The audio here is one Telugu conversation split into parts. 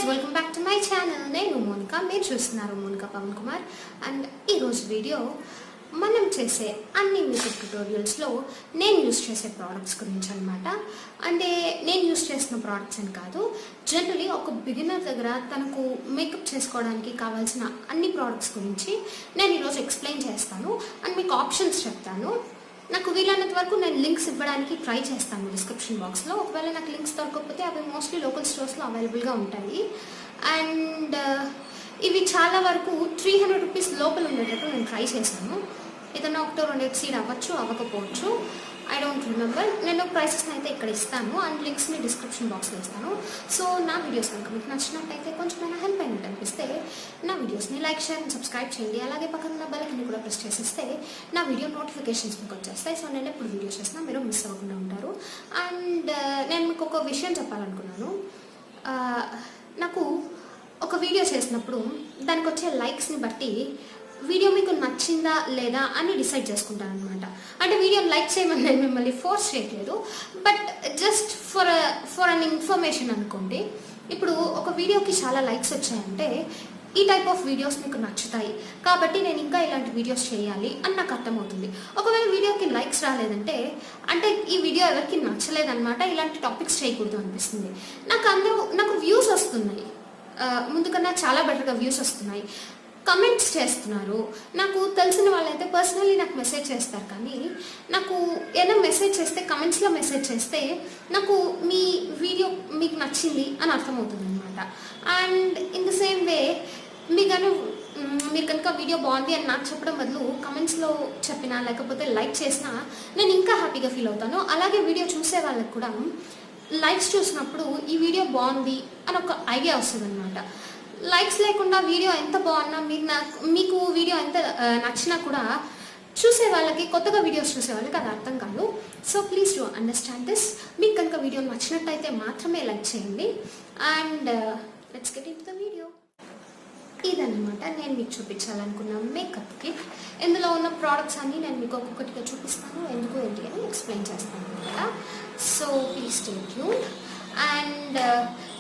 Welcome back to my channel. నేను మోనికా, మీరు చూస్తున్నారు మోనికా పవన్ కుమార్. అండ్ ఈరోజు వీడియో మనం చేసే అన్ని మేకప్ ట్యుటోరియల్స్లో నేను యూస్ చేసే ప్రోడక్ట్స్ గురించి అనమాట. అంటే నేను యూస్ చేసిన ప్రోడక్ట్స్ అని కాదు, జనరలీ ఒక బిగినర్ దగ్గర తనకు మేకప్ చేసుకోవడానికి కావాల్సిన అన్ని ప్రోడక్ట్స్ గురించి నేను ఈరోజు ఎక్స్ప్లెయిన్ చేస్తాను. అండ్ మీకు ఆప్షన్స్ చెప్తాను. నాకు వీలైనంత వరకు నేను లింక్స్ ఇవ్వడానికి ట్రై చేస్తాను డిస్క్రిప్షన్ బాక్స్లో. ఒకవేళ నాకు లింక్స్ దొరకకపోతే అవి మోస్ట్లీ లోకల్ స్టోర్స్లో అవైలబుల్గా ఉంటాయి. అండ్ ఇవి చాలా వరకు 300 రూపీస్ లోపల ఉండేటట్టు నేను ట్రై చేశాను. ఏదన్నా ఒకటో రెండు ఎక్సీడ్ అవ్వచ్చు, అవ్వకపోవచ్చు, ఐ డోంట్ రిమెంబర్. నేను ప్రైసెస్ని అయితే ఇక్కడ ఇస్తాను అండ్ లింక్స్ని డిస్క్రిప్షన్ బాక్స్లో ఇస్తాను. సో నా వీడియోస్ కనుక మీకు నచ్చినట్టయితే కొంచెమైనా హెల్ప్ అయినట్టు అనిపిస్తే నా వీడియోస్ని లైక్, షేర్ అండ్ సబ్స్క్రైబ్ చేయండి. అలాగే పక్కన ఉన్న బెల్ ఐకాన్ కూడా ప్రెస్ చేసేస్తే నా వీడియో నోటిఫికేషన్స్ మీకు వచ్చేస్తాయి. సో నేను ఎప్పుడు వీడియోస్ చేసినా మీరు మిస్ అవ్వకుండా ఉంటారు. అండ్ నేను మీకు ఒక విషయం చెప్పాలనుకున్నాను. నాకు ఒక వీడియో చేసినప్పుడు దానికి వచ్చే లైక్స్ని బట్టి వీడియో మీకు నచ్చిందా లేదా అని డిసైడ్ చేసుకుంటాను అనమాట. అంటే వీడియో లైక్ చేయమని నేను మిమ్మల్ని ఫోర్స్ చేయట్లేదు, but just for an information అనుకోండి. ఇప్పుడు ఒక వీడియోకి చాలా లైక్స్ వచ్చాయంటే ఈ టైప్ ఆఫ్ వీడియోస్ మీకు నచ్చుతాయి కాబట్టి నేను ఇంకా ఇలాంటి వీడియోస్ చేయాలి అని నాకు అర్థమవుతుంది. ఒకవేళ వీడియోకి లైక్స్ రాలేదంటే అంటే ఈ వీడియో ఎవరికి నచ్చలేదన్నమాట, ఇలాంటి టాపిక్స్ చేయకూడదు అనిపిస్తుంది. నాకు వ్యూస్ వస్తున్నాయి, ముందు కన్నా చాలా బెటర్గా వ్యూస్ వస్తున్నాయి, కమెంట్స్ చేస్తున్నారు. నాకు తెలిసిన వాళ్ళైతే పర్సనల్లీ నాకు మెసేజ్ చేస్తారు, కానీ నాకు ఏదైనా మెసేజ్ చేస్తే కమెంట్స్లో మెసేజ్ చేస్తే నాకు మీ వీడియో మీకు నచ్చింది అని అర్థమవుతుంది అనమాట. And in the same way మీరు కనుక వీడియో బాగుంది అని నాకు చెప్పడం బదులు కమెంట్స్లో చెప్పినా లేకపోతే లైక్ చేసినా నేను ఇంకా హ్యాపీగా ఫీల్ అవుతాను. అలాగే వీడియో చూసే వాళ్ళకి కూడా లైక్స్ చూసినప్పుడు ఈ వీడియో బాగుంది అని ఒక ఐడియా వస్తుంది అనమాట. లైక్స్ లేకుండా వీడియో ఎంత బాగున్నా మీకు వీడియో ఎంత నచ్చినా కూడా చూసే వాళ్ళకి, కొత్తగా వీడియోస్ చూసే వాళ్ళకి అది అర్థం కాదు. So please do understand this. మీకు కనుక వీడియో నచ్చినట్టయితే మాత్రమే లైక్ చేయండి. And let's get in to the video. ఇదన్నమాట నేను మీకు చూపించాలనుకున్న మేకప్ కిట్. ఇందులో ఉన్న ప్రోడక్ట్స్ అన్నీ నేను మీకు ఒక్కొక్కటిగా చూపిస్తాను, ఎందుకు ఏంటి అని ఎక్స్ప్లెయిన్ చేస్తాను అనమాట. So please stay tuned. And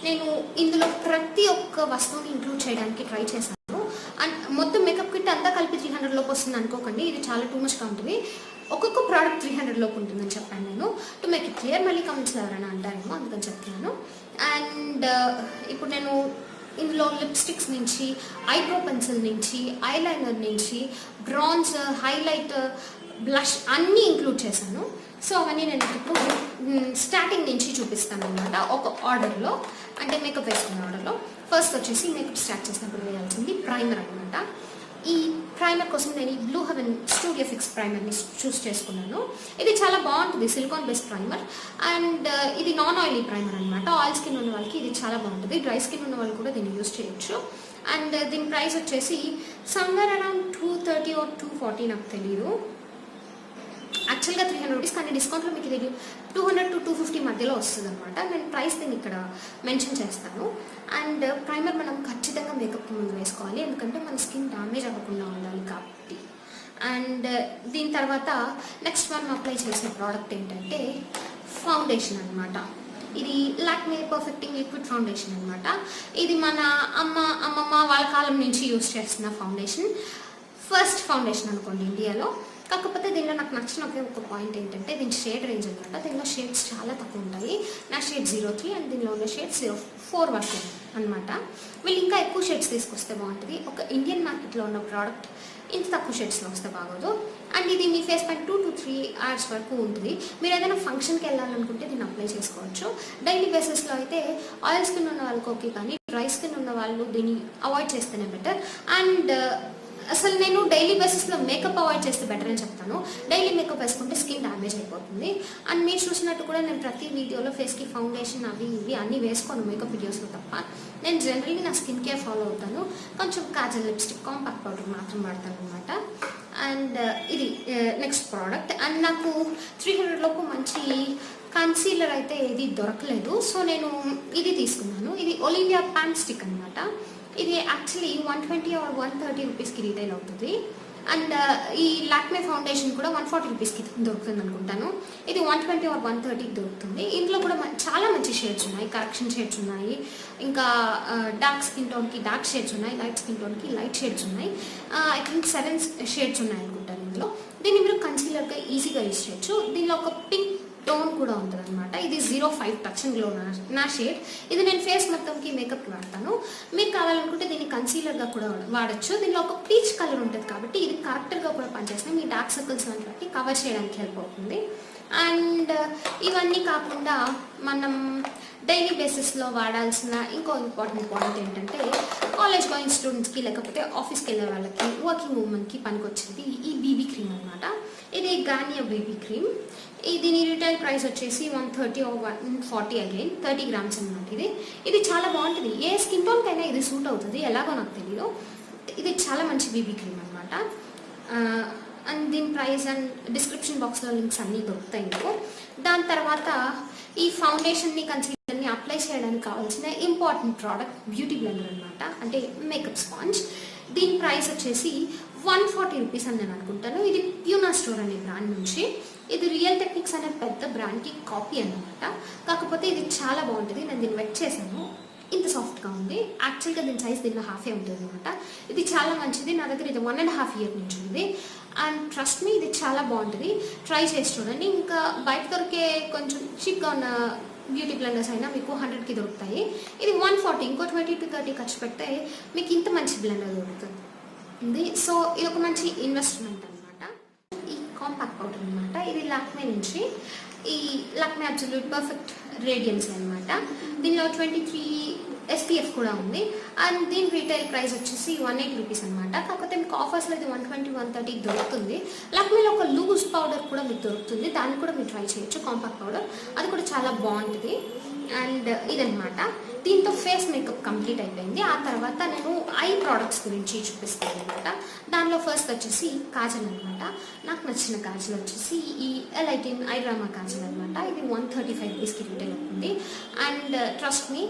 నేను ఇందులో ప్రతి ఒక్క వస్తువుని ఇంక్లూడ్ చేయడానికి ట్రై చేశాను. అండ్ మొత్తం మేకప్ కిట్ అంతా కలిపి 300 లోపు వస్తుంది అనుకోకండి, ఇది చాలా టూ మచ్గా ఉంటుంది. ఒక్కొక్క ప్రోడక్ట్ 300 లోపు ఉంటుందని చెప్పాను నేను. టు మేక్ ఇట్ క్లియర్, మళ్ళీ కమెంట్స్లో ఎవరైనా అంటారేమో అందుకని చెప్తున్నాను. అండ్ ఇప్పుడు నేను ఇందులో లిప్స్టిక్స్ నుంచి, ఐబ్రో పెన్సిల్ నుంచి, ఐలైనర్ నుంచి, బ్రాన్స్, హైలైటర్, బ్లష్ అన్నీ ఇంక్లూడ్ చేశాను. సో అవన్నీ నేను ఇప్పుడు స్టార్టింగ్ నుంచి చూపిస్తాను అనమాట, ఒక ఆర్డర్లో, అంటే మేకప్ వేసుకున్న ఆర్డర్లో. ఫస్ట్ వచ్చేసి మేకప్ స్టార్ట్ చేసినప్పుడు వేయాల్సింది ప్రైమర్ అనమాట. ఈ ప్రైమర్ కోసం నేను ఈ బ్లూ హెవెన్ స్టూడియో ఫిక్స్ ప్రైమర్ని చూస్ చేసుకున్నాను. ఇది చాలా బాగుంటుంది, సిలికాన్ బేస్డ్ ప్రైమర్. అండ్ ఇది నాన్ ఆయిలీ ప్రైమర్ అనమాట. ఆయిల్ స్కిన్ ఉన్న వాళ్ళకి ఇది చాలా బాగుంటుంది, డ్రై స్కిన్ ఉన్న వాళ్ళు కూడా దీన్ని యూస్ చేయొచ్చు. అండ్ దీని ప్రైస్ వచ్చేసి సమ్వేర్ అరౌండ్ 230 or 240, నాకు తెలియదు. యాక్చువల్గా 300 రూపీస్, కానీ డిస్కౌంట్లో మీకు ఇది 200 to 250 మధ్యలో వస్తుంది అనమాట. నేను ప్రైస్ దీన్ని ఇక్కడ మెన్షన్ చేస్తాను. అండ్ ప్రైమర్ మనం ఖచ్చితంగా మేకప్కి ముందు వేసుకోవాలి, ఎందుకంటే మన స్కిన్ డ్యామేజ్ అవ్వకుండా ఉండాలి కాబట్టి. అండ్ దీని తర్వాత నెక్స్ట్ మనం అప్లై చేసే ప్రోడక్ట్ ఏంటంటే ఫౌండేషన్ అనమాట. ఇది లాక్మే పర్ఫెక్టింగ్ లిక్విడ్ ఫౌండేషన్ అనమాట. ఇది మన అమ్మమ్మ వాళ్ళ కాలం నుంచి యూస్ చేస్తున్న ఫౌండేషన్. ఫస్ట్ ఫౌండేషన్ అనుకోండి ఇండియాలో. కాకపోతే దీనిలో నాకు నచ్చిన ఒక పాయింట్ ఏంటంటే దీని షేడ్ రేంజ్ అనమాట. దీనిలో షేడ్స్ చాలా తక్కువ ఉంటాయి. నా షేడ్ 03 అండ్ దీనిలో ఉన్న షేడ్ 04 వరకు అనమాట. వీళ్ళు ఇంకా ఎక్కువ షేడ్స్ తీసుకొస్తే బాగుంటుంది. ఒక ఇండియన్ మార్కెట్లో ఉన్న ప్రోడక్ట్ ఇంత తక్కువ షేడ్స్లో వస్తే బాగోదు. అండ్ ఇది మీ ఫేస్ పైన 2 to 3 hours వరకు ఉంటుంది. మీరు ఏదైనా ఫంక్షన్కి వెళ్ళాలనుకుంటే దీన్ని అప్లై చేసుకోవచ్చు. డైలీ బేసిస్లో అయితే ఆయిల్ స్కిన్ ఉన్న వాళ్ళకి ఓకే, కానీ డ్రై స్కిన్ ఉన్న వాళ్ళు దీన్ని అవాయిడ్ చేస్తేనే బెటర్. అండ్ అసలు నేను డైలీ బేసిస్లో మేకప్ అవాయిడ్ చేస్తే బెటర్ అని చెప్తాను. డైలీ మేకప్ వేసుకుంటే స్కిన్ డ్యామేజ్ అయిపోతుంది. అండ్ మీరు చూసినట్టు కూడా నేను ప్రతి వీడియోలో ఫేస్కి ఫౌండేషన్ అవి ఇవి అన్నీ వేసుకోను మేకప్ వీడియోస్లో తప్ప. నేను జనరల్లీ నా స్కిన్ కేర్ ఫాలో అవుతాను. కొంచెం కాజల్, లిప్స్టిక్, కాంపాక్ట్ పౌడర్ మాత్రం వాడతాను అనమాట. అండ్ ఇది నెక్స్ట్ ప్రోడక్ట్. అండ్ నాకు 300 లోపు మంచి కన్సీలర్ అయితే ఏది దొరకలేదు, సో నేను ఇది తీసుకున్నాను. ఇది ఒలివియా పాన్ స్టిక్ అనమాట. ఇది యాక్చువల్లీ 120 or 130 రూపీస్కి రీటైల్ అవుతుంది. అండ్ ఈ లాక్మే ఫౌండేషన్ కూడా 140 రూపీస్కి దొరుకుతుంది అనుకుంటాను. ఇది 120 ఆర్ 130కి దొరుకుతుంది. ఇందులో కూడా చాలా మంచి షేడ్స్ ఉన్నాయి, కరెక్షన్ షేడ్స్ ఉన్నాయి, ఇంకా డార్క్ స్కిన్ టోన్కి డార్క్ షేడ్స్ ఉన్నాయి, లైట్ స్కిన్ టోన్కి లైట్ షేడ్స్ ఉన్నాయి. ఐ థింక్ 7 షేడ్స్ ఉన్నాయి అనుకుంటాను ఇందులో. దీన్ని మీరు కన్సీలర్గా ఈజీగా యూజ్ చేయొచ్చు. దీనిలో ఒక పింక్ టోన్ కూడా ఉంటుంది అనమాట. ఇది 05 టచ్ అండ్ గ్లో నా షేడ్. ఇది నేను ఫేస్ మొత్తంకి మేకప్కి వాడతాను. మీకు కావాలనుకుంటే దీన్ని కన్సీలర్గా కూడా వాడచ్చు. దీనిలో ఒక పీచ్ కలర్ ఉంటుంది కాబట్టి ఇది కరెక్టర్గా కూడా పనిచేస్తుంది. మీ డార్క్ సర్కిల్స్ లాంటివి కవర్ చేయడానికి హెల్ప్ అవుతుంది. అండ్ ఇవన్నీ కాకుండా మనం డైలీ బేసిస్లో వాడాల్సిన ఇంకో ఇంపార్టెంట్ పాయింట్ ఏంటంటే కాలేజ్ గోయింగ్ స్టూడెంట్స్కి లేకపోతే ఆఫీస్కి వెళ్ళే వాళ్ళకి వర్కింగ్ ఉమెన్కి పనికొచ్చేది ఈ బీబీ క్రీమ్ అనమాట. ఇది గానియా బేబీ క్రీమ్. దీని రిటైల్ ప్రైస్ వచ్చేసి 130 or 140 అగైన్ 30 గ్రామ్స్ అనమాట. ఇది చాలా బాగుంటుంది. ఏ స్కిన్ టోన్కైనా ఇది సూట్ అవుతుంది, ఎలాగో నాకు తెలియదు. ఇది చాలా మంచి బీబీ క్రీమ్ అనమాట. అండ్ దీని ప్రైస్ అండ్ డిస్క్రిప్షన్ బాక్స్లో లింక్స్ అన్నీ దొరుకుతాయి మీకు. దాని తర్వాత ఈ ఫౌండేషన్ని కన్సీలర్ని అప్లై చేయడానికి కావాల్సిన ఇంపార్టెంట్ ప్రోడక్ట్ బ్యూటీ బ్లెండర్ అనమాట, అంటే మేకప్ స్పాంజ్. దీని ప్రైస్ వచ్చేసి 140 రూపీస్ అని నేను అనుకుంటాను. ఇది ప్యూనా స్టోర్ అనే బ్రాండ్ నుంచి. ఇది రియల్ టెక్నిక్స్ అనే పెద్ద బ్రాండ్కి కాపీ అనమాట. కాకపోతే ఇది చాలా బాగుంటుంది. నేను దీన్ని వెట్ చేశాను, ఇంత సాఫ్ట్గా ఉంది. యాక్చువల్గా దీని సైజ్ దీనిలో హాఫే ఉంటుంది అనమాట. ఇది చాలా మంచిది. నా దగ్గర ఇది 1.5 year నుంచి ఉంది. అండ్ ట్రస్ట్ మీ, ఇది చాలా బాగుంటుంది. ట్రై చేసి చూడండి. ఇంకా బయట దొరికే కొంచెం చీప్గా ఉన్న బ్యూటీ బ్లెండర్స్ అయినా మీకు 100కి దొరుకుతాయి. ఇది 140, ఇంకో 20 to 30 ఖర్చు పెడితే మీకు ఇంత మంచి బ్లెండర్ దొరుకుతుంది. సో ఇది ఒక మంచి ఇన్వెస్ట్మెంట్ అనమాట. ఈ కాంపాక్ట్ పౌడర్ అనమాట. ఇది లాక్మే నుంచి. ఈ లాక్మే అబ్సల్యూట్ పర్ఫెక్ట్ రేడియన్స్ అనమాట. దీనిలో 23 SPF కూడా ఉంది. అండ్ దీని రీటైల్ ప్రైస్ వచ్చేసి 180 రూపీస్ అనమాట. కాకపోతే మీకు ఆఫర్స్లో ఇది 120, 130 దొరుకుతుంది. లాక్మేలో ఒక లూజ్ పౌడర్ కూడా మీకు దొరుకుతుంది, దాన్ని కూడా మీరు ట్రై చేయొచ్చు. కాంపాక్ట్ పౌడర్, అది కూడా చాలా బాగుంటుంది. అండ్ ఇదనమాట. దీంతో ఫేస్ మేకప్ కంప్లీట్ అయిపోయింది. ఆ తర్వాత నేను ఐ ప్రోడక్ట్స్ గురించి చూపిస్తాను అనమాట. దానిలో ఫస్ట్ వచ్చేసి కాజల్ అనమాట. నాకు నచ్చిన కాజల్ వచ్చేసి ఈ ఎలైటిన్ ఐ డ్రామా కాజల్ అనమాట. ఇది 135 రూపీస్కి రిటైల్ అవుతుంది. అండ్ ట్రస్ట్ మీ,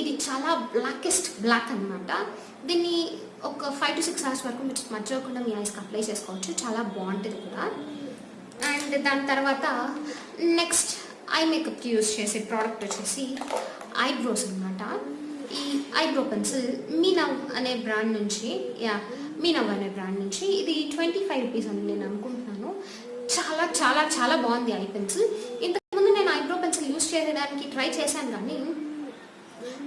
ఇది చాలా బ్లాకెస్ట్ బ్లాక్ అనమాట. దీన్ని ఒక 5 to 6 hours వరకు మీరు మర్చిపోకుండా మీ ఐస్కి అప్లై చేసుకోవచ్చు. చాలా బాగుంటుంది కూడా. అండ్ దాని తర్వాత నెక్స్ట్ ఐ మేకప్కి యూజ్ చేసే ప్రోడక్ట్ వచ్చేసి ఐబ్రోస్ అనమాట. ఈ ఐబ్రో పెన్సిల్ మీనవ్ అనే బ్రాండ్ నుంచి, ఇది 25 రూపీస్ అని నేను అనుకుంటున్నాను. చాలా చాలా చాలా బాగుంది ఐ పెన్సిల్. ఇంతకుముందు నేను ఐబ్రో పెన్సిల్ యూజ్ చేయడానికి ట్రై చేశాను, కానీ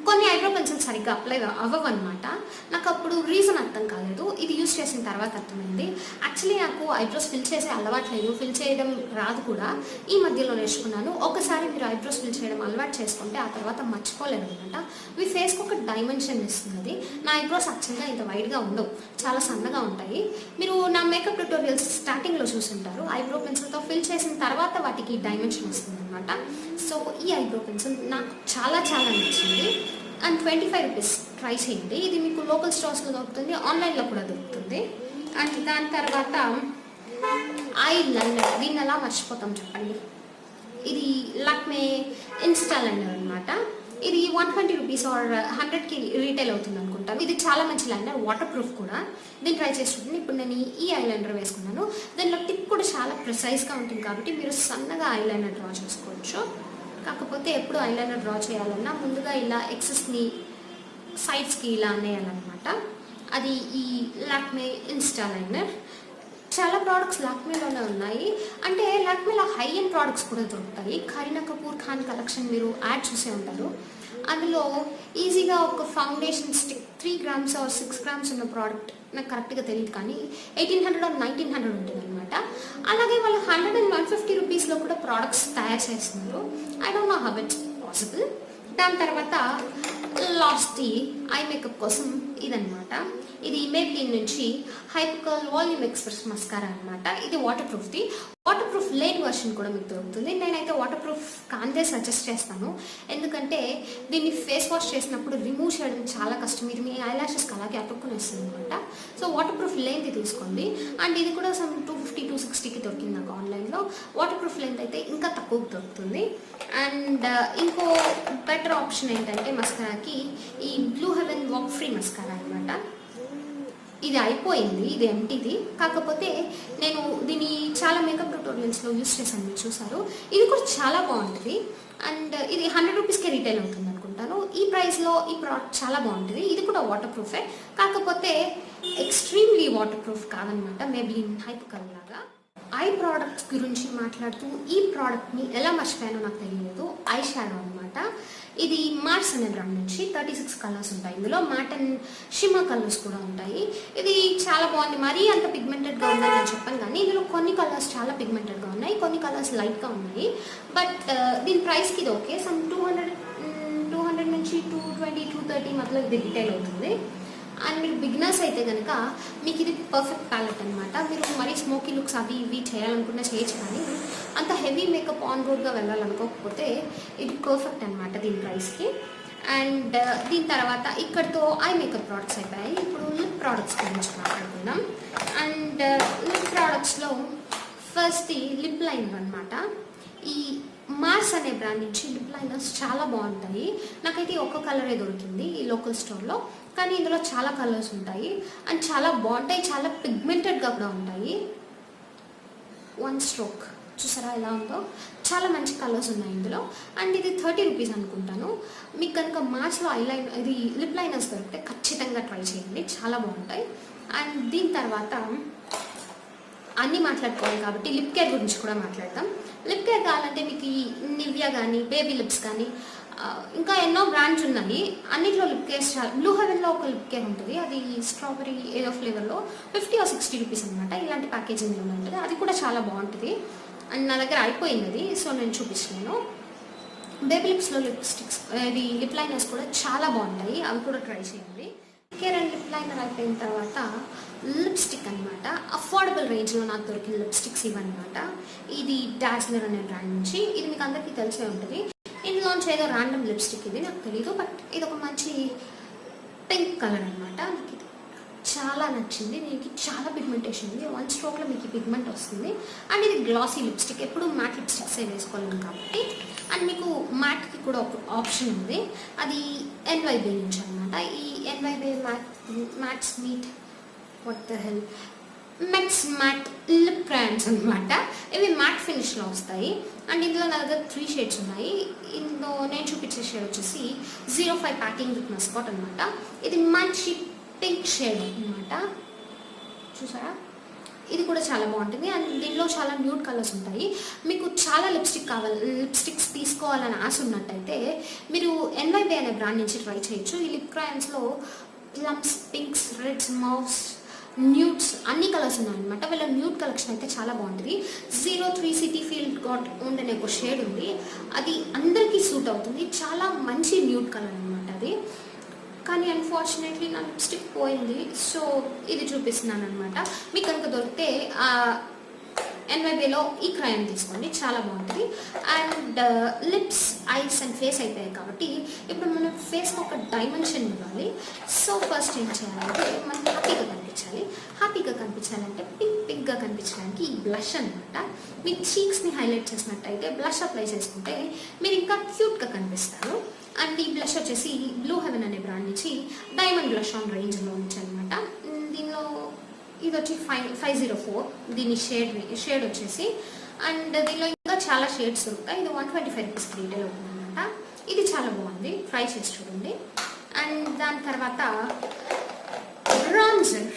కొన్ని ఐబ్రో పెన్సిల్ సరిగ్గా అప్లై అవ్వవు అనమాట. నాకు అప్పుడు రీజన్ అర్థం కాలేదు. ఇది యూజ్ చేసిన తర్వాత అర్థమైంది. యాక్చువల్లీ నాకు ఐబ్రోస్ ఫిల్ చేసే అలవాటు లేదు, ఫిల్ చేయడం రాదు కూడా. ఈ మధ్యలో నేర్చుకున్నాను. ఒకసారి మీరు ఐబ్రోస్ ఫిల్ చేయడం అలవాటు చేసుకుంటే ఆ తర్వాత మర్చిపోలేరు అనమాట. మీ ఫేస్కి ఒక డైమెన్షన్ ఇస్తుంది. నా ఐబ్రోస్ యాక్చువల్గా ఇంత వైడ్గా ఉండవు, చాలా సన్నగా ఉంటాయి. మీరు నా మేకప్ ట్యూటోరియల్స్ స్టార్టింగ్లో చూసుంటారు. ఐబ్రో పెన్సిల్తో ఫిల్ చేసిన తర్వాత వాటికి డైమెన్షన్ వస్తుంది అనమాట. సో ఈ ఐబ్రో పెన్సిల్ నాకు చాలా చాలా నచ్చింది. అండ్ 25 రూపీస్ ట్రై చేయండి. ఇది మీకు లోకల్ స్టోర్స్లో దొరుకుతుంది, ఆన్లైన్లో కూడా దొరుకుతుంది. అండ్ దాని తర్వాత ఐ లైనర్. దీన్ని ఎలా మర్చిపోతాం చెప్పండి. ఇది లాక్మే ఇన్స్టా లైనర్ అనమాట. ఇది 120 రూపీస్ ఆర్ 100కి రీటైల్ అవుతుంది అనుకుంటాను. ఇది చాలా మంచి లైనర్, వాటర్ ప్రూఫ్ కూడా. దీన్ని ట్రై చేస్తుంటే ఇప్పుడు నేను ఈ ఐ లైనర్ వేసుకున్నాను. దీనిలో టిప్ కూడా చాలా ప్రిసైజ్గా ఉంటుంది కాబట్టి మీరు సన్నగా ఐ లైనర్ డ్రా చేసుకోవచ్చు. కాకపోతే ఎప్పుడు ఐలైనర్ డ్రా చేయాలన్నా ముందుగా ఇలా ఎక్సెస్ని సైడ్స్కి ఇలా అనేయాలన్నమాట. అది ఈ లాక్మే ఇన్స్టా లైనర్. చాలా ప్రోడక్ట్స్ లాక్మేలోనే ఉన్నాయి. అంటే లాక్మేలో హై ఎండ్ ప్రోడక్ట్స్ కూడా దొరుకుతాయి. కరీనా కపూర్ ఖాన్ కలెక్షన్ మీరు యాడ్ చూసే ఉంటారు. అందులో ఈజీగా ఒక foundation stick 3 grams or 6 grams ఉన్న ప్రోడక్ట్, నాకు కరెక్ట్గా తెలియదు కానీ 1800 or 1900 ఉంటుంది అనమాట. అలాగే వాళ్ళు 100 and 150 రూపీస్లో కూడా ప్రోడక్ట్స్ తయారు చేస్తున్నారు. I don't know how it's possible. దాని తర్వాత లాస్ట్ ఐ మేకప్ కోసం ఇదనమాట. ఇది మేబ్లిన్ నుంచి హైపర్కర్ల్ వాల్యూమ్ ఎక్స్ప్రెస్ మస్కారా అనమాట. ఇది వాటర్ ప్రూఫ్ది. వాటర్ ప్రూఫ్ లేని వర్షన్ కూడా మీకు దొరుకుతుంది. నేనైతే వాటర్ ప్రూఫ్ కాందే సజెస్ట్ చేస్తాను, ఎందుకంటే దీన్ని ఫేస్ వాష్ చేసినప్పుడు రిమూవ్ చేయడం చాలా కష్టం. ఇది మీ ఐ లాషెస్కి అలాగే అతుక్కుని వస్తుంది అనమాట. సో వాటర్ ప్రూఫ్ లేనిది తీసుకోండి. అండ్ ఇది కూడా సమ్ 250, 260కి దొరికింది నాకు ఆన్లైన్లో. వాటర్ ప్రూఫ్ లేనిది అయితే ఇంకా తక్కువకి దొరుకుతుంది. అండ్ ఇంకో బెటర్ ఆప్షన్ ఏంటంటే మస్కారాకి ఈ blue heaven walk free mascara అనమాట. ఇది అయిపోయింది, ఇది ఎంటీది. కాకపోతే నేను దీన్ని చాలా మేకప్ ట్యూటోరియల్స్లో యూస్ చేశాను, మీరు చూసారు. ఇది కూడా చాలా బాగుంటుంది అండ్ ఇది 100 రూపీస్కే రీటైల్ అవుతుంది అనుకుంటాను. ఈ ప్రైస్లో ఈ ప్రోడక్ట్ చాలా బాగుంటుంది. ఇది కూడా వాటర్ ప్రూఫే, కాకపోతే ఎక్స్ట్రీమ్లీ వాటర్ ప్రూఫ్ కాదనమాట, మేబిలిన్ హైప్ కలర్ లాగా. ఐ ప్రోడక్ట్స్ గురించి మాట్లాడుతూ ఈ ప్రోడక్ట్ని ఎలా మర్చిపోయానో నాకు తెలియలేదు. ఐ షాడో అనమాట. ఇది మార్స్ అనే బ్రాండ్ నుంచి 36 కలర్స్ ఉంటాయి. ఇందులో మ్యాట్ అండ్ షిమ్మర్ కలర్స్ కూడా ఉంటాయి. ఇది చాలా బాగుంది. మరీ అంత పిగ్మెంటెడ్గా ఉందని నేను చెప్పాను, కానీ ఇందులో కొన్ని కలర్స్ చాలా పిగ్మెంటెడ్గా ఉన్నాయి, కొన్ని కలర్స్ లైట్గా ఉన్నాయి. బట్ దీని ప్రైస్కి ఇది ఓకే. సమ్ 200 నుంచి 220, 230 మధ్యలో ఇది రిటైల్ అవుతుంది. అండ్ మీరు బిగినర్స్ అయితే కనుక మీకు ఇది పర్ఫెక్ట్ ప్యాలెట్ అనమాట. మీరు మరీ స్మోకీ లుక్స్ అవి ఇవి చేయాలనుకున్నా చేయొచ్చు, కానీ అంత హెవీ మేకప్ ఆన్ రోడ్గా వెళ్ళాలనుకోకపోతే ఇది పర్ఫెక్ట్ అనమాట దీని ప్రైస్కి. అండ్ దీని తర్వాత ఇక్కడితో ఐ మేకప్ ప్రోడక్ట్స్ అయిపోయాయి. ఇప్పుడు లిప్ ప్రోడక్ట్స్ గురించి మాట్లాడుకుందాం. అండ్ లిప్ ప్రోడక్ట్స్లో ఫస్ట్ లిప్ లైనర్ అనమాట. ఈ మార్స్ అనే బ్రాండ్ నుంచి లిప్ లైనర్స్ చాలా బాగుంటాయి. నాకైతే ఒక్క కలరే దొరికింది ఈ లోకల్ స్టోర్లో, కానీ ఇందులో చాలా కలర్స్ ఉంటాయి అండ్ చాలా బాగుంటాయి, చాలా పిగ్మెంటెడ్గా కూడా ఉంటాయి. వన్ స్ట్రోక్ చూసారా ఎలా ఉందో, చాలా మంచి కలర్స్ ఉన్నాయి ఇందులో. అండ్ ఇది 30 రూపీస్ అనుకుంటాను. మీకు కనుక మార్చ్లో ఇది లిప్ లైనర్స్ దొరికితే ఖచ్చితంగా ట్రై చేయండి, చాలా బాగుంటాయి. అండ్ దీని తర్వాత అన్నీ మాట్లాడుకోవాలి కాబట్టి లిప్ కేర్ గురించి కూడా మాట్లాడతాం. లిప్ కేర్ కావాలంటే మీకు ఈ నివ్యా కానీ బేబీ లిప్స్ కానీ ఇంకా ఎన్నో బ్రాండ్స్ ఉన్నాయి. అన్నిట్లో లిప్ కేర్స్ చాలా. బ్లూ హెవెన్లో ఒక లిప్ కేర్ ఉంటుంది, అది స్ట్రాబెరీ ఏదో ఫ్లేవర్లో 50 or 60 రూపీస్ అనమాట. ఇలాంటి ప్యాకేజింగ్లో ఉంటుంది, అది కూడా చాలా బాగుంటుంది. అండ్ నా దగ్గర అయిపోయింది అది, సో నేను చూపిస్తున్నాను. బేబీ లిప్స్లో లిప్స్టిక్స్ ఇది లిప్ లైనర్స్ కూడా చాలా బాగుంటాయి, అవి కూడా ట్రై చేయండి. కేర్ అండ్ లిప్ లైనర్ అయిపోయిన తర్వాత లిప్స్టిక్ అనమాట. అఫోర్డబుల్ రేంజ్లో నాకు దొరికిన లిప్స్టిక్స్ ఇవన్నమాట. ఇది డాజ్లర్ అనే బ్రాండ్ నుంచి. ఇది మీకు అందరికీ తెలిసే ఉంటుంది. ఇందులోంచి ఏదో ర్యాండమ్ లిప్స్టిక్, ఇది నాకు తెలీదు, బట్ ఇది ఒక మంచి పింక్ కలర్ అనమాట. నాకు ఇది చాలా నచ్చింది. దీనికి చాలా పిగ్మెంటేషన్ ఉంది, వన్ స్ట్రోక్లో మీకు పిగ్మెంట్ వస్తుంది. అండ్ ఇది గ్లాసీ లిప్స్టిక్, ఎప్పుడు మ్యాట్ లిప్స్టిక్సే వేసుకోలేము కాబట్టి. అండ్ మీకు మ్యాట్కి కూడా ఒక ఆప్షన్ ఉంది, అది NYB నుంచి అనమాట. ఈ NYB mattes meet max matte lip crayons అనమాట. ఇవి మ్యాట్ ఫినిష్లో వస్తాయి. అండ్ ఇందులో నా దగ్గర 3 షేడ్స్ ఉన్నాయి. ఇందులో నేను చూపించే షేడ్ వచ్చేసి 05 ప్యాకింగ్ విత్ మస్కాట్ అనమాట. ఇది మంచి పింక్ షేడ్ అనమాట, చూసారా. ఇది కూడా చాలా బాగుంటుంది. అండ్ దీనిలో చాలా న్యూడ్ కలర్స్ ఉంటాయి. మీకు చాలా లిప్స్టిక్స్ తీసుకోవాలని ఆశ ఉన్నట్టయితే మీరు NYB అనే బ్రాండ్ నుంచి ట్రై చేయొచ్చు. ఈ లిప్ క్రయాన్స్లో plums, pinks, reds, mauves, nudes అన్ని కలర్స్ ఉన్నాయన్నమాట. వీళ్ళ న్యూడ్ కలెక్షన్ అయితే చాలా బాగుంటుంది. 03 సిటీ ఫీల్డ్ గాట్ ఓన్డ్ అనే ఒక షేడ్ ఉంది, అది అందరికీ సూట్ అవుతుంది. చాలా మంచి న్యూడ్ కలర్ అనమాట అది. కానీ అన్ఫార్చునేట్లీ నా లిప్స్టిక్ పోయింది, సో ఇది చూపిస్తున్నాను అనమాట. మీకు కనుక దొరికితే NYBలో ఈ క్రయాన్ తీసుకోండి, చాలా బాగుంటుంది. And lips, ice and face అయిపోయాయి కాబట్టి ఇప్పుడు మనం ఫేస్కి ఒక డైమెన్షన్ ఇవ్వాలి. సో ఫస్ట్ ఏం చేయాలంటే మనం హ్యాపీగా కనిపించాలంటే పింక్గా కనిపించడానికి ఈ బ్లష్ అనమాట. మీ చీక్స్ని హైలైట్ చేసినట్టయితే బ్లష్ అప్లై చేసుకుంటే మీరు ఇంకా క్యూట్గా కనిపిస్తారు. అండ్ ఈ బ్లష్ వచ్చేసి బ్లూ హెవెన్ అనే బ్రాండ్ నుంచి డైమండ్ బ్లష్ ఆన్ రేంజ్లో నుంచి అనమాట. దీనిలో ఇది వచ్చి 504 దీని షేడ్ వచ్చేసి. అండ్ దీనిలో ఇంకా చాలా షేడ్స్ దొరుకుతాయి. ఇది 125 రూపీస్ రీటైల్ అవుతుంది అనమాట. ఇది చాలా బాగుంది, ట్రై చేసి చూడండి. అండ్ దాని తర్వాత బ్రాంజర్.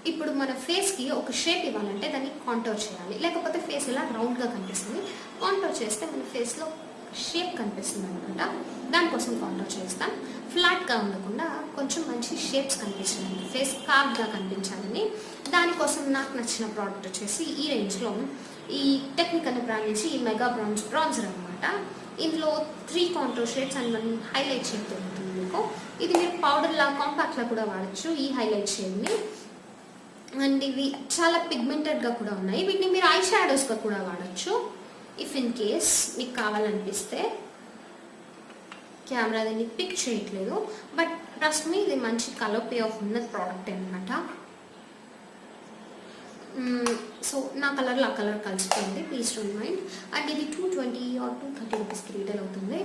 ఇప్పుడు మన ఫేస్కి ఒక షేప్ ఇవ్వాలంటే దాన్ని కాంటోర్ చేయాలి, లేకపోతే ఫేస్ ఇలా రౌండ్గా కనిపిస్తుంది. కాంటోర్ చేస్తే మన ఫేస్లో షేప్ కనిపిస్తుంది అనమాట. దానికోసం కాంటోర్ చేస్తాం. ఫ్లాట్గా ఉండకుండా కొంచెం మంచి షేప్స్ కనిపించాలి, ఫేస్ కార్వ్గా కనిపించాలని. దానికోసం నాకు నచ్చిన ప్రోడక్ట్ వచ్చేసి ఈ రేంజ్లో ఈ టెక్నిక్ అనే బ్రాండ్ నుంచి ఈ మెగా బ్రాంజర్ అనమాట. ఇందులో 3 contour shades and 1 highlight shade దొరుకుతుంది మీకు. ఇది మీరు పౌడర్లా కాంపాక్ట్లా కూడా వాడచ్చు ఈ హైలైట్ షేడ్ని. అండ్ ఇవి చాలా పిగ్మెంటెడ్గా కూడా ఉన్నాయి. వీటిని మీరు ఐ షాడోస్గా కూడా వాడచ్చు ఇఫ్ ఇన్ కేస్ మీకు కావాలనిపిస్తే. కెమెరా దీన్ని పిక్ చేయట్లేదు, బట్ ట్రస్ట్ మీ ఇది మంచి కలర్ పే ఆఫ్ ఉన్న ప్రోడక్ట్ అనమాట. సో నా కలర్లో ఆ కలర్ కలిసిపోయింది, ప్లీజ్ డోంట్ మైండ్. అండ్ ఇది 220 or 230 రూపీస్కి రీటైల్ అవుతుంది.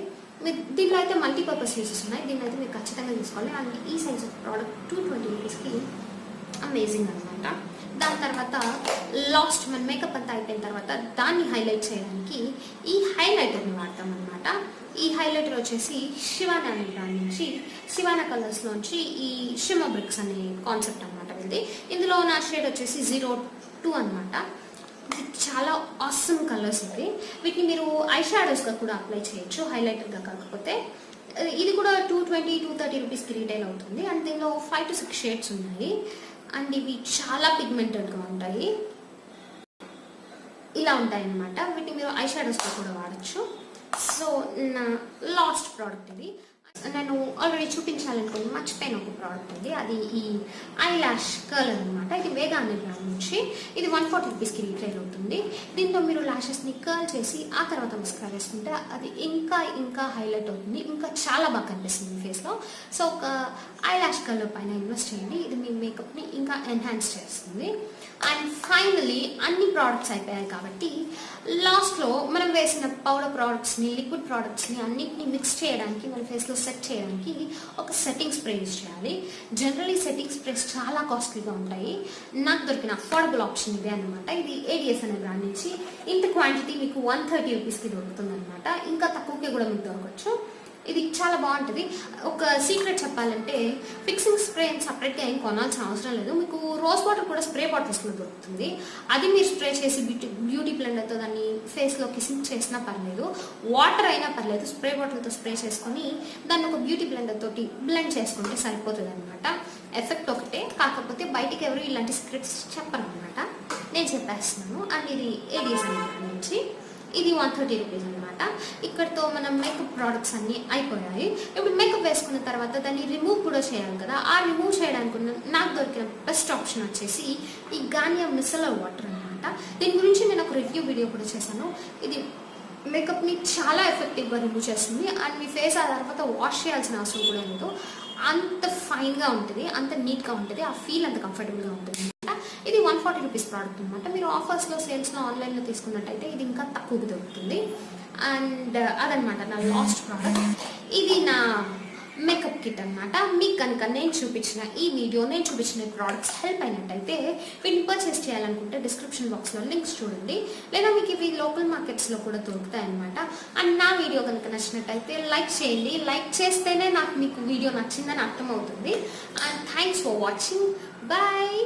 మీరు దీంట్లో అయితే మల్టీపర్పస్ యూసెస్ ఉన్నాయి, దీన్ని అయితే మీరు ఖచ్చితంగా తీసుకోవాలి. అండ్ ఈ సైజ్ ఆఫ్ ప్రోడక్ట్ 220 రూపీస్కి అమేజింగ్ అనమాట. దాని తర్వాత లాస్ట్ మన మేకప్ అంతా అయిపోయిన తర్వాత దాన్ని హైలైట్ చేయడానికి ఈ హైలైటర్ని వాడతాం అనమాట. ఈ హైలైటర్ వచ్చేసి శివానా అనే బ్రాండ్ నుంచి, శివానా కలర్స్లోంచి ఈ షిమ్మర్ బ్రిక్స్ అనే కాన్సెప్ట్ అనమాట వీళ్ళది. ఇందులో నా షేడ్ వచ్చేసి 02 అనమాట. ఇది చాలా ఆసమ్ కలర్స్ ఇవి. వీటిని మీరు ఐ షాడోస్గా కూడా అప్లై చేయొచ్చు, హైలైటర్గా కాకపోతే. ఇది కూడా 220-230 రూపీస్కి రీటైల్ అవుతుంది. అండ్ దీనిలో 5 to 6 షేడ్స్ ఉన్నాయి. అండ్ ఇవి చాలా పిగ్మెంటెడ్గా ఉంటాయి, ఇలా ఉంటాయి అన్నమాట. వీటిని మీరు ఐ షాడోస్గా కూడా వాడచ్చు. సో నా లాస్ట్ ప్రోడక్ట్ ఇది. నేను ఆల్రెడీ చూపించాలనుకుని మర్చిపోయిన ఒక ప్రోడక్ట్ ఉంది, అది ఈ ఐ ల్యాష్ కర్లర్ అనమాట. ఇది వేగా అనే బ్రాండ్ నుంచి. ఇది 140 రూపీస్కి రీటైల్ అవుతుంది. దీంతో మీరు ల్యాషెస్ని కర్ల్ చేసి ఆ తర్వాత మస్కారా వేసుకుంటే అది ఇంకా హైలైట్ అవుతుంది, ఇంకా చాలా బాగా కనిపిస్తుంది మీ ఫేస్లో. సో ఒక ఐ ల్యాష్ కలర్ పైన ఇన్వెస్ట్ చేయండి, ఇది మీ మేకప్ని ఇంకా ఎన్హాన్స్ చేస్తుంది. అండ్ ఫైనలీ అన్ని ప్రోడక్ట్స్ అయిపోయాయి కాబట్టి లాస్ట్లో మనం వేసిన పౌడర్ ప్రోడక్ట్స్ని, లిక్విడ్ ప్రోడక్ట్స్ని అన్నిటిని మిక్స్ చేయడానికి, మన ఫేస్లో సెట్ చేయడానికి ఒక సెట్టింగ్ స్ప్రే యూజ్ చేయాలి. జనరలీ సెట్టింగ్ స్ప్రేస్ చాలా కాస్ట్లీగా ఉంటాయి. నాకు దొరికిన అఫోర్డబుల్ ఆప్షన్ ఇదే అనమాట. ఇది ఏడిఎస్ అనే బ్రాండ్ నుంచి. ఇంత క్వాంటిటీ మీకు 130 రూపీస్కి దొరుకుతుంది అనమాట. ఇంకా తక్కువకి కూడా మీకు దొరకచ్చు. ఇది చాలా బాగుంటుంది. ఒక సీక్రెట్ చెప్పాలంటే ఫిక్సింగ్ స్ప్రే సపరేట్గా ఏం కొనాల్సిన అవసరం లేదు. మీకు రోజ్ వాటర్ కూడా స్ప్రే బాటిల్స్లో దొరుకుతుంది. అది మీరు స్ప్రే చేసి బ్యూటీ బ్లెండర్తో దాన్ని ఫేస్లోకి సింక్ చేసినా పర్లేదు, వాటర్ అయినా పర్లేదు, స్ప్రే బాటిల్తో స్ప్రే చేసుకొని దాన్ని ఒక బ్యూటీ బ్లెండర్ తోటి బ్లెండ్ చేసుకుంటే సరిపోతుంది అనమాట. ఎఫెక్ట్ ఒకటే, కాకపోతే బయటికి ఎవరు ఇలాంటి సీక్రెట్స్ చెప్పరు అనమాట, నేను చెప్పేస్తున్నాను. అండ్ ఇది ఏడిఎస్ నుంచి. ఇది 130 రూపీస్ అనమాట. ఇక్కడితో మనం మేకప్ ప్రోడక్ట్స్ అన్నీ అయిపోయాయి. ఇప్పుడు మేకప్ వేసుకున్న తర్వాత దాన్ని రిమూవ్ కూడా చేయాలి కదా. ఆ రిమూవ్ చేయడానికి నాకు దొరికిన బెస్ట్ ఆప్షన్ వచ్చేసి ఈ గానియా మిసెలర్ వాటర్ అనమాట. దీని గురించి నేను ఒక రివ్యూ వీడియో కూడా చేశాను. ఇది మేకప్ని చాలా ఎఫెక్టివ్గా రిమూవ్ చేస్తుంది. అండ్ మీ ఫేస్ ఆ తర్వాత వాష్ చేయాల్సిన అవసరం కూడా లేదు. అంత ఫైన్గా ఉంటుంది, అంత నీట్గా ఉంటుంది, ఆ ఫీల్ అంత కంఫర్టబుల్గా ఉంటుంది. ఇది 140 రూపీస్ ప్రోడక్ట్ అనమాట. మీరు ఆఫర్స్లో, సేల్స్లో, ఆన్లైన్లో తీసుకున్నట్టయితే ఇది ఇంకా తక్కువకి దొరుకుతుంది. అండ్ అదనమాట నా లాస్ట్ ప్రోడక్ట్. ఇది నా మేకప్ కిట్ అనమాట. మీకు కనుక నేను చూపించిన ప్రోడక్ట్స్ హెల్ప్ అయినట్టయితే వీటిని పర్చేస్ చేయాలనుకుంటే డిస్క్రిప్షన్ బాక్స్లో లింక్స్ చూడండి, లేదా మీకు ఇవి లోకల్ మార్కెట్స్లో కూడా దొరుకుతాయి అనమాట. అండ్ నా వీడియో కనుక నచ్చినట్టయితే లైక్ చేయండి. లైక్ చేస్తేనే నాకు మీకు వీడియో నచ్చిందని అర్థమవుతుంది. And thanks for watching. Bye.